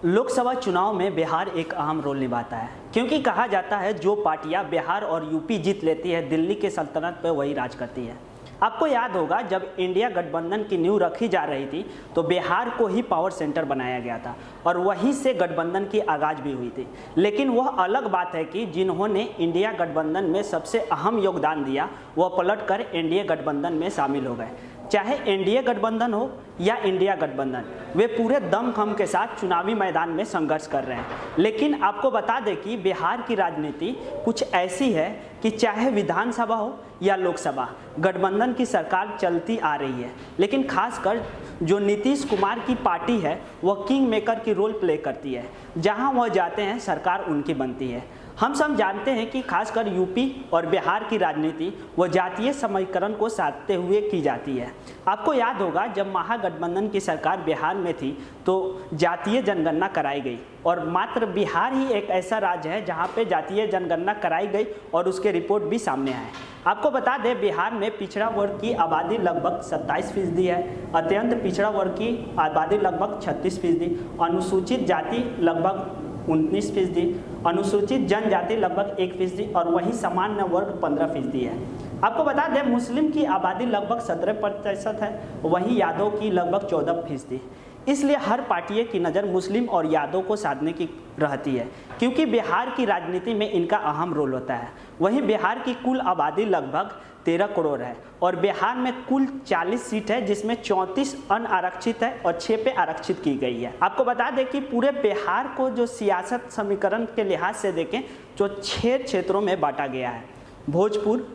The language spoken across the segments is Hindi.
लोकसभा चुनाव में बिहार एक अहम रोल निभाता है, क्योंकि कहा जाता है जो पार्टियां बिहार और यूपी जीत लेती है दिल्ली के सल्तनत पर वही राज करती है। आपको याद होगा जब इंडिया गठबंधन की नींव रखी जा रही थी तो बिहार को ही पावर सेंटर बनाया गया था और वहीं से गठबंधन की आगाज भी हुई थी। लेकिन वह अलग बात है कि जिन्होंने इंडिया गठबंधन में सबसे अहम योगदान दिया वह पलटकर एनडीए गठबंधन में शामिल हो गए। चाहे एनडीए गठबंधन हो या इंडिया गठबंधन, वे पूरे दमखम के साथ चुनावी मैदान में संघर्ष कर रहे हैं। लेकिन आपको बता दें कि बिहार की राजनीति कुछ ऐसी है कि चाहे विधानसभा हो या लोकसभा, गठबंधन की सरकार चलती आ रही है। लेकिन खासकर जो नीतीश कुमार की पार्टी है वह किंग मेकर की रोल प्ले करती है। जहां वह जाते हैं सरकार उनकी बनती है। हम सब जानते हैं कि खासकर यूपी और बिहार की राजनीति वह जातीय समीकरण को साधते हुए की जाती है। आपको याद होगा जब महागठबंधन की सरकार बिहार में थी तो जातीय जनगणना कराई गई और मात्र बिहार ही एक ऐसा राज्य है जहां पे जातीय जनगणना कराई गई और उसके रिपोर्ट भी सामने आए। आपको बता दें बिहार में पिछड़ा वर्ग की आबादी लगभग 27% है, अत्यंत पिछड़ा वर्ग की आबादी लगभग 36%, अनुसूचित जाति लगभग 19%, अनुसूचित जनजाति लगभग 1% और वही सामान्य वर्ग 15% है। आपको बता दें मुस्लिम की आबादी लगभग 17% है, वही यादव की लगभग 14%। इसलिए हर पार्टी की नज़र मुस्लिम और यादव को साधने की रहती है, क्योंकि बिहार की राजनीति में इनका अहम रोल होता है। वहीं बिहार की कुल आबादी लगभग 13 करोड़ है और बिहार में कुल 40 सीट है, जिसमें 34 अनारक्षित है और 6 पे आरक्षित की गई है। आपको बता दें कि पूरे बिहार को जो सियासत समीकरण के लिहाज से देखें तो 6 क्षेत्रों में बांटा गया है: भोजपुर,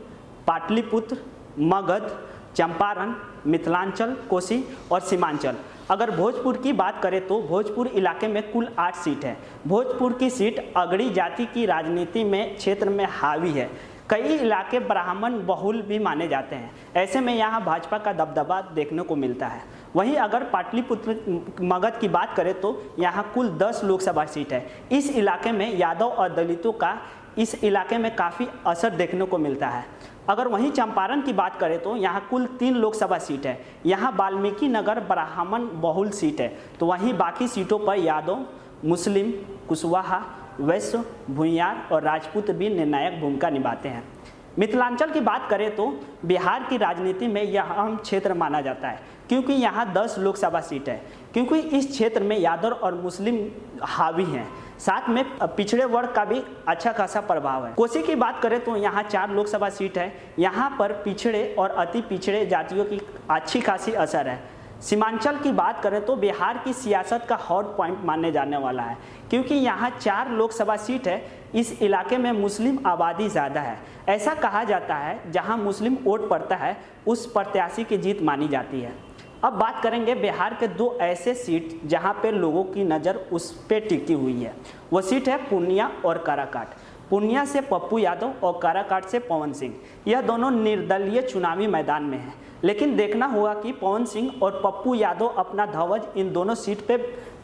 पाटलिपुत्र, मगध, चंपारण, मिथिलांचल, कोसी और सीमांचल। अगर भोजपुर की बात करें तो भोजपुर इलाके में कुल 8 सीट है। भोजपुर की सीट अगड़ी जाति की राजनीति में क्षेत्र में हावी है। कई इलाके ब्राह्मण बहुल भी माने जाते हैं। ऐसे में यहाँ भाजपा का दबदबा देखने को मिलता है। वहीं अगर पाटलिपुत्र मगध की बात करें तो यहाँ कुल 10 लोकसभा सीट है। इस इलाके में यादव और दलितों का इस इलाके में काफ़ी असर देखने को मिलता है। अगर वहीं चंपारण की बात करें तो यहाँ कुल 3 लोकसभा सीट है। यहाँ वाल्मीकि नगर ब्राह्मण बहुल सीट है, तो वहीं बाकी सीटों पर यादव, मुस्लिम, कुशवाहा, वैश्य, भूमियार और राजपूत भी निर्णायक भूमिका निभाते हैं। मिथिलांचल की बात करें तो बिहार की राजनीति में यह अहम क्षेत्र माना जाता है, क्योंकि यहाँ 10 लोकसभा सीट है, क्योंकि इस क्षेत्र में यादव और मुस्लिम हावी हैं। साथ में पिछड़े वर्ग का भी अच्छा खासा प्रभाव है। कोसी की बात करें तो यहाँ 4 लोकसभा सीट है। यहाँ पर पिछड़े और अति पिछड़े जातियों की अच्छी खासी असर है। सीमांचल की बात करें तो बिहार की सियासत का हॉट पॉइंट मानने जाने वाला है, क्योंकि यहाँ 4 लोकसभा सीट है। इस इलाके में मुस्लिम आबादी ज़्यादा है। ऐसा कहा जाता है जहाँ मुस्लिम वोट पड़ता है उस प्रत्याशी की जीत मानी जाती है। अब बात करेंगे बिहार के 2 ऐसे सीट जहाँ पे लोगों की नज़र उस पर टिकी हुई है। वो सीट है पूर्णिया और काराकाट। पूर्णिया से पप्पू यादव और काराकाट से पवन सिंह, यह दोनों निर्दलीय चुनावी मैदान में हैं। लेकिन देखना होगा कि पवन सिंह और पप्पू यादव अपना ध्वज इन दोनों सीट पे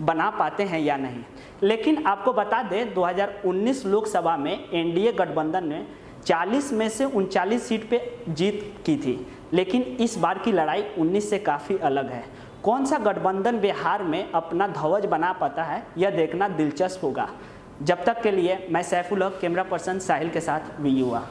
बना पाते हैं या नहीं। लेकिन आपको बता दें 2019 लोकसभा में एनडीए गठबंधन ने 40 में से 39 सीट पे जीत की थी। लेकिन इस बार की लड़ाई 19 से काफ़ी अलग है। कौन सा गठबंधन बिहार में अपना ध्वज बना पाता है यह देखना दिलचस्प होगा। जब तक के लिए मैं सैफुल हक, कैमरा पर्सन साहिल के साथ वी युवा।